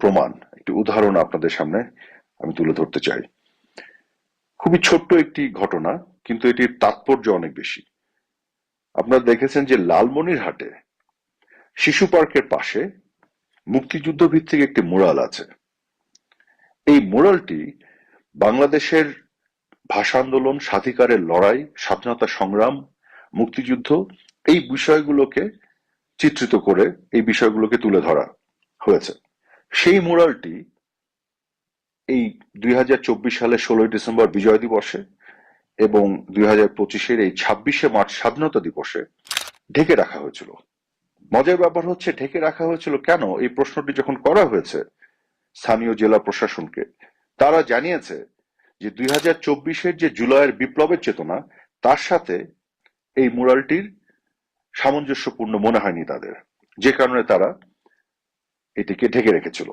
প্রমাণ, একটি উদাহরণ আপনাদের সামনে আমি তুলে ধরতে চাই। খুবই ছোট্ট একটি ঘটনা, কিন্তু এটির তাৎপর্য অনেক বেশি। আপনারা দেখেছেন যে লালমনিরহাটে শিশু পার্কের পাশে মুক্তিযুদ্ধ ভিত্তিক একটি মুরাল আছে। এই মুরালটি বাংলাদেশের ভাষা আন্দোলন, স্বাধিকারের লড়াই, স্বাধীনতা সংগ্রাম, মুক্তিযুদ্ধ, এই বিষয়গুলোকে চিত্রিত করে এই বিষয়গুলোকে তুলে ধরা হয়েছে। সেই মুরালটি এই 2024 সালের 16ই ডিসেম্বর বিজয় দিবসে এবং 2025-এর এই 26শে মার্চ স্বাধীনতা দিবসে ঢেকে রাখা হয়েছিল। মজার ব্যাপার হচ্ছে, ঢেকে রাখা হয়েছিল কেন, এই প্রশ্নটি যখন করা হয়েছে স্থানীয় জেলা প্রশাসনকে, তারা জানিয়েছে যে 2024-এর যে জুলাইয়ের বিপ্লবের চেতনা, তার সাথে এই মুরালটির সামঞ্জস্যপূর্ণ মনে হয়নি তাদের, যে কারণে তারা এটিকে ঢেকে রেখেছিল।